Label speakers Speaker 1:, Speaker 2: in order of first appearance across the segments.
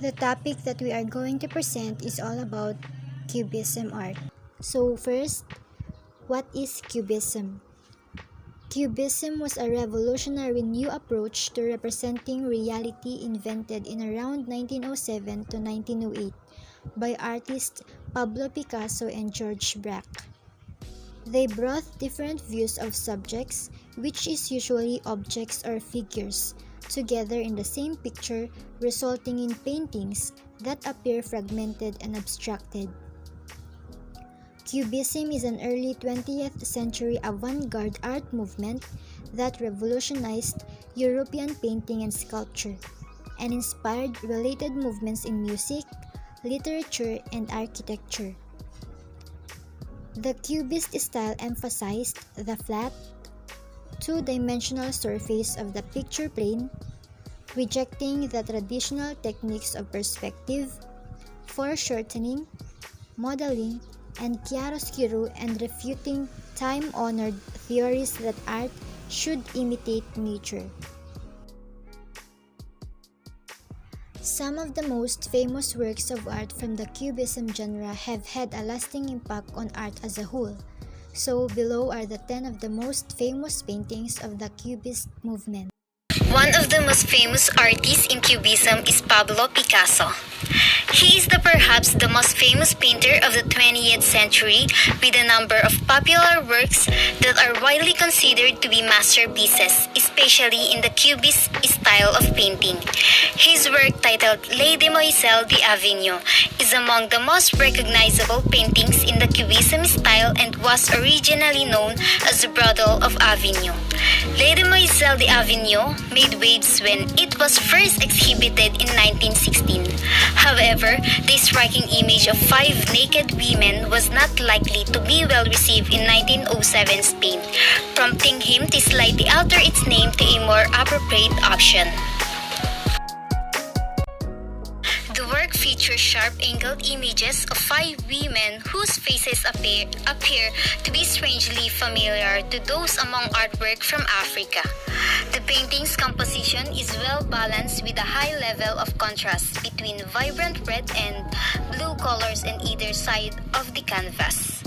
Speaker 1: The topic that we are going to present is all about Cubism art. So first, what is Cubism? Cubism was a revolutionary new approach to representing reality invented in around 1907 to 1908 by artists Pablo Picasso and George Braque. They brought different views of subjects, which is usually objects or figures, together in the same picture, resulting in paintings that appear fragmented and abstracted. Cubism is an early 20th century avant-garde art movement that revolutionized European painting and sculpture, and inspired related movements in music, literature, and architecture. The Cubist style emphasized the flat, two-dimensional surface of the picture plane, rejecting the traditional techniques of perspective, foreshortening, modeling, and chiaroscuro, and refuting time-honored theories that art should imitate nature. Some of the most famous works of art from the Cubism genre have had a lasting impact on art as a whole. So below are the 10 of the most famous paintings of the Cubist movement.
Speaker 2: One of the most famous artists in Cubism is Pablo Picasso. He is perhaps the most famous painter of the 20th century, with a number of popular works that are widely considered to be masterpieces, especially in the Cubist style of painting. His work, titled Les Demoiselles d'Avignon, is among the most recognizable paintings in the Cubism style and was originally known as the Brothel of Avignon. Les Demoiselles d'Avignon made waves when it was first exhibited in 1916. However, the striking image of 5 naked women was not likely to be well received in 1907 Spain, prompting him to slightly alter its name to a more appropriate option. The work features sharp-angled images of 5 women whose faces appear to be strangely familiar to those among artwork from Africa. The painting's composition is well balanced with a high level of contrast between vibrant red and blue colors on either side of the canvas.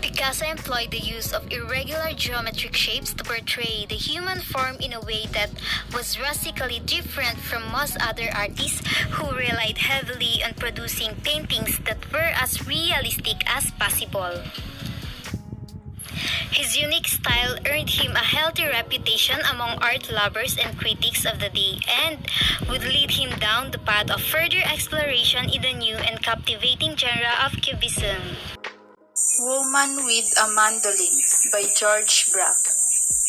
Speaker 2: Picasso employed the use of irregular geometric shapes to portray the human form in a way that was drastically different from most other artists who relied heavily on producing paintings that were as realistic as possible. His unique style earned him a healthy reputation among art lovers and critics of the day, and would lead him down the path of further exploration in the new and captivating genre of Cubism.
Speaker 3: Woman with a Mandolin by George Braque.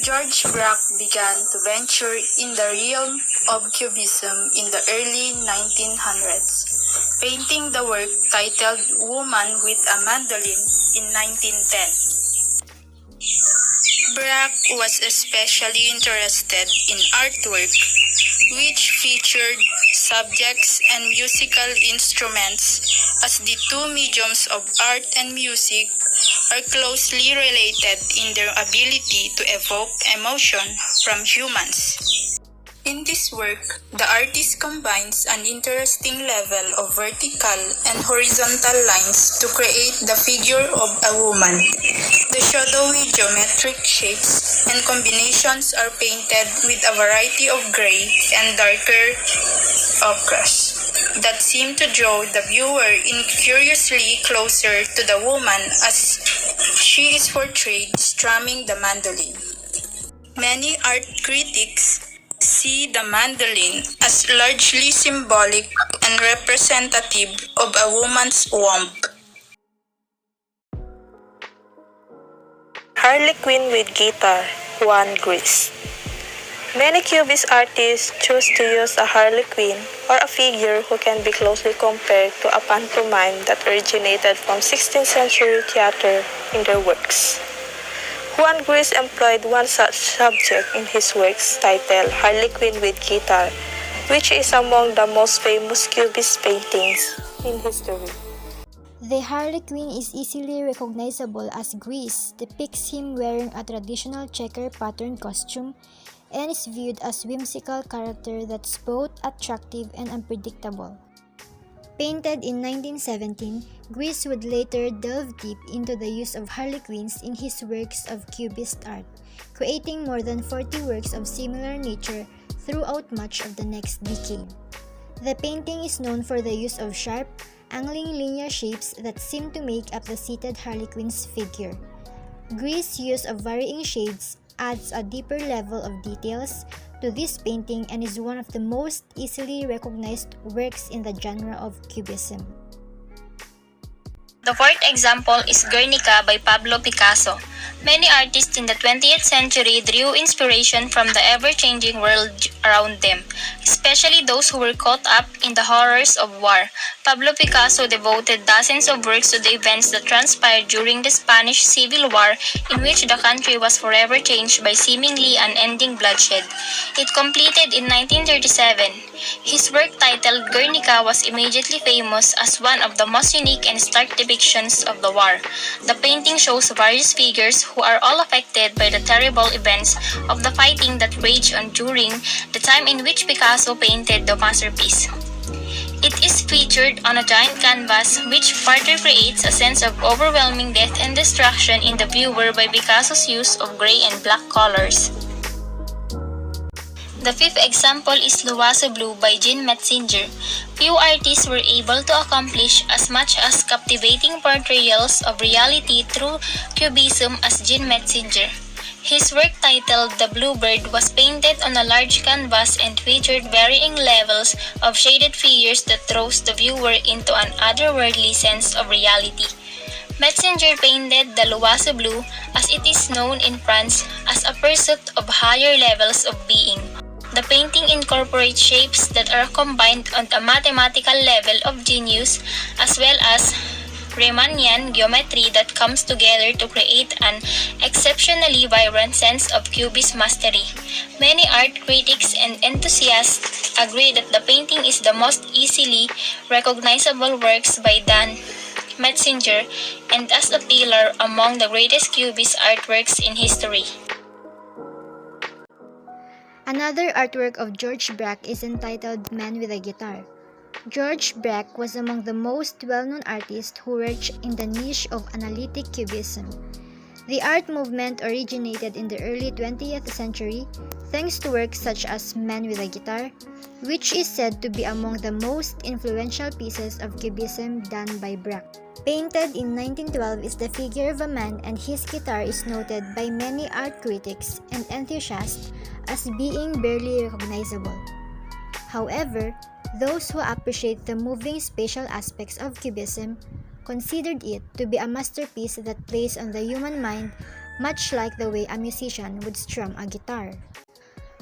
Speaker 3: George Braque began to venture in the realm of Cubism in the early 1900s, painting the work titled Woman with a Mandolin in 1910. Braque was especially interested in artwork, which featured subjects and musical instruments, as the two mediums of art and music are closely related in their ability to evoke emotion from humans. In this work, the artist combines an interesting level of vertical and horizontal lines to create the figure of a woman. The shadowy geometric shapes and combinations are painted with a variety of gray and darker ochres that seem to draw the viewer in curiously closer to the woman as she is portrayed strumming the mandolin. Many art critics see the mandolin as largely symbolic and representative of a woman's womb.
Speaker 4: Harlequin with guitar, Juan Gris. Many Cubist artists choose to use a harlequin or a figure who can be closely compared to a pantomime that originated from 16th century theater in their works. Juan Gris employed one such subject in his works titled Harlequin with Guitar, which is among the most famous Cubist paintings in history.
Speaker 1: The Harlequin is easily recognizable as Gris depicts him wearing a traditional checker pattern costume and is viewed as whimsical character that's both attractive and unpredictable. Painted in 1917, Greece would later delve deep into the use of harlequins in his works of Cubist art, creating more than 40 works of similar nature throughout much of the next decade. The painting is known for the use of sharp, angling linear shapes that seem to make up the seated harlequin's figure. Greece's use of varying shades adds a deeper level of details to this painting and is one of the most easily recognized works in the genre of Cubism.
Speaker 5: The fourth example is Guernica by Pablo Picasso. Many artists in the 20th century drew inspiration from the ever-changing world around them, especially those who were caught up in the horrors of war. Pablo Picasso devoted dozens of works to the events that transpired during the Spanish Civil War, in which the country was forever changed by seemingly unending bloodshed. It completed in 1937. His work titled Guernica was immediately famous as one of the most unique and stark depictions of the war. The painting shows various figures who are all affected by the terrible events of the fighting that raged on during the time in which Picasso painted the masterpiece. It is featured on a giant canvas, which further creates a sense of overwhelming death and destruction in the viewer by Picasso's use of gray and black colors. The fifth example is L'Oiseau Bleu by Jean Metzinger. Few artists were able to accomplish as much as captivating portrayals of reality through Cubism as Jean Metzinger. His work titled The Bluebird was painted on a large canvas and featured varying levels of shaded figures that throws the viewer into an otherworldly sense of reality. Metzinger painted the L'Oiseau Bleu, as it is known in France, as a pursuit of higher levels of being. The painting incorporates shapes that are combined on a mathematical level of genius, as well as Riemannian geometry that comes together to create an exceptionally vibrant sense of Cubist mastery. Many art critics and enthusiasts agree that the painting is the most easily recognizable works by Dan Metzinger and as a pillar among the greatest Cubist artworks in history.
Speaker 1: Another artwork of George Braque is entitled Man with a Guitar. George Braque was among the most well-known artists who worked in the niche of analytic cubism. The art movement originated in the early 20th century thanks to works such as Man with a Guitar, which is said to be among the most influential pieces of cubism done by Braque. Painted in 1912 is the figure of a man, and his guitar is noted by many art critics and enthusiasts as being barely recognizable. However, those who appreciate the moving spatial aspects of Cubism considered it to be a masterpiece that plays on the human mind much like the way a musician would strum a guitar.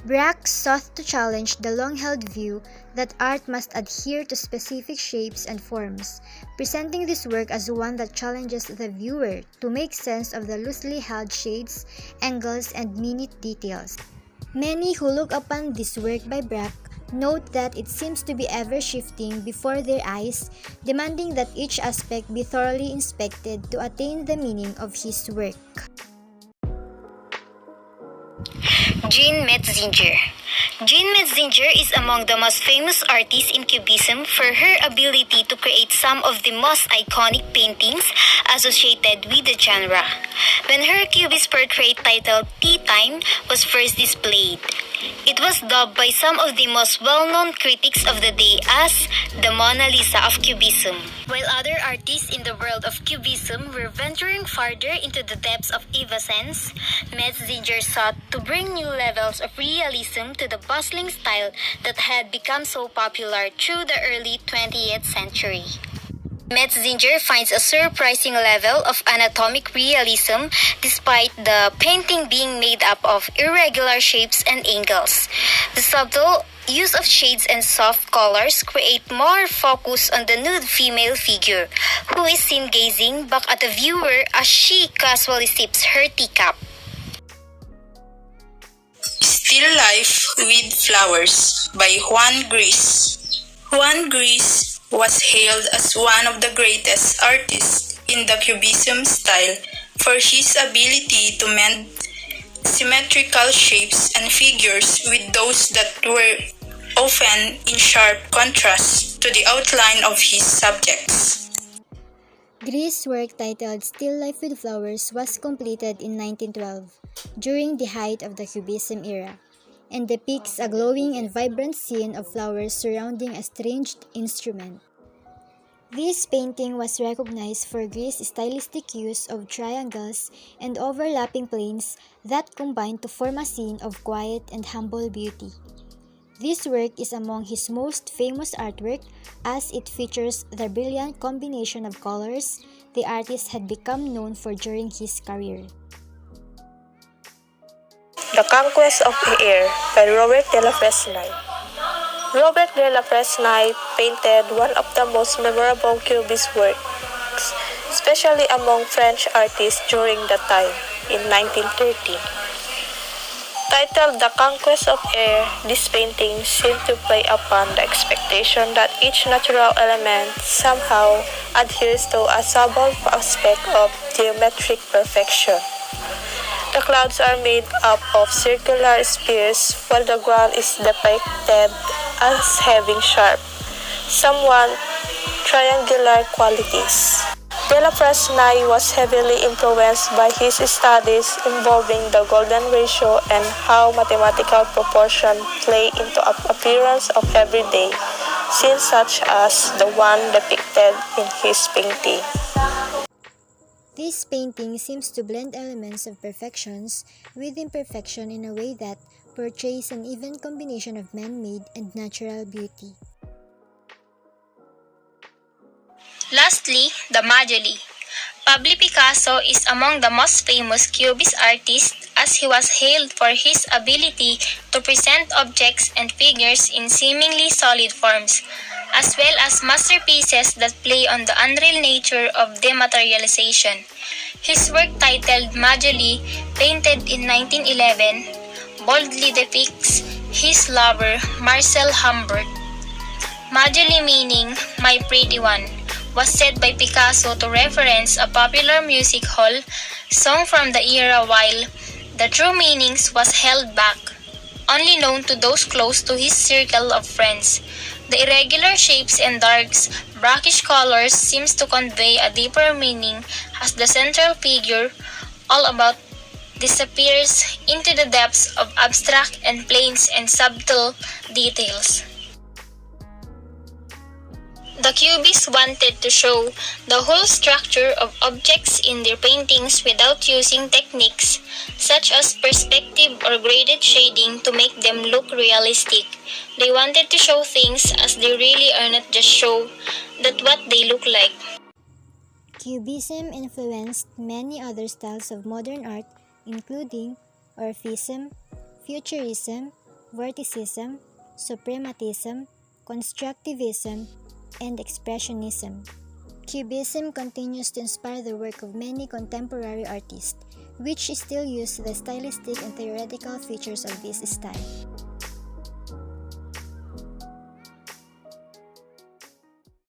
Speaker 1: Braque sought to challenge the long-held view that art must adhere to specific shapes and forms, presenting this work as one that challenges the viewer to make sense of the loosely held shades, angles, and minute details. Many who look upon this work by Braque note that it seems to be ever-shifting before their eyes, demanding that each aspect be thoroughly inspected to attain the meaning of his work.
Speaker 2: Jean Metzinger. Jean Metzinger is among the most famous artists in Cubism for her ability to create some of the most iconic paintings associated with the genre. When her Cubist portrait titled Tea Time was first displayed, it was dubbed by some of the most well-known critics of the day as the Mona Lisa of Cubism. While other artists in the world of Cubism were venturing farther into the depths of evanescence, Metzinger sought to bring new levels of realism to the bustling style that had become so popular through the early 20th century. Metzinger finds a surprising level of anatomic realism despite the painting being made up of irregular shapes and angles. The subtle use of shades and soft colors create more focus on the nude female figure, who is seen gazing back at the viewer as she casually sips her teacup.
Speaker 3: Still Life with Flowers by Juan Gris. Juan Gris was hailed as one of the greatest artists in the Cubism style for his ability to mend symmetrical shapes and figures with those that were often in sharp contrast to the outline of his subjects.
Speaker 1: Grie's work titled Still Life with Flowers was completed in 1912, during the height of the Cubism era, and depicts a glowing and vibrant scene of flowers surrounding a strange instrument. This painting was recognized for Grie's stylistic use of triangles and overlapping planes that combined to form a scene of quiet and humble beauty. This work is among his most famous artwork as it features the brilliant combination of colors the artist had become known for during his career.
Speaker 4: The Conquest of the Air by Robert de la Fresnaye. Robert de la Fresnaye painted one of the most memorable Cubist works, especially among French artists during that time, in 1913. Titled The Conquest of Air, this painting seemed to play upon the expectation that each natural element somehow adheres to a subtle aspect of geometric perfection. The clouds are made up of circular spheres while the ground is depicted as having sharp, somewhat triangular qualities. De la Fresnaye was heavily influenced by his studies involving the golden ratio and how mathematical proportion play into appearance of everyday scenes such as the one depicted in his painting.
Speaker 1: This painting seems to blend elements of perfections with imperfection in a way that portrays an even combination of man-made and natural beauty.
Speaker 5: Lastly, the Majoli. Pablo Picasso is among the most famous Cubist artists as he was hailed for his ability to present objects and figures in seemingly solid forms, as well as masterpieces that play on the unreal nature of dematerialization. His work titled Majoli, painted in 1911, boldly depicts his lover, Marcel Humbert. Majoli meaning my pretty one, was said by Picasso to reference a popular music hall song from the era, while the true meanings was held back, only known to those close to his circle of friends. The irregular shapes and dark, brackish colors seems to convey a deeper meaning as the central figure, all about, disappears into the depths of abstract and planes and subtle details. The Cubists wanted to show the whole structure of objects in their paintings without using techniques such as perspective or graded shading to make them look realistic. They wanted to show things as they really are, not just show that what they look like.
Speaker 1: Cubism influenced many other styles of modern art, including Orphism, Futurism, Vorticism, Suprematism, Constructivism, and Expressionism. Cubism continues to inspire the work of many contemporary artists, which still use the stylistic and theoretical features of this style.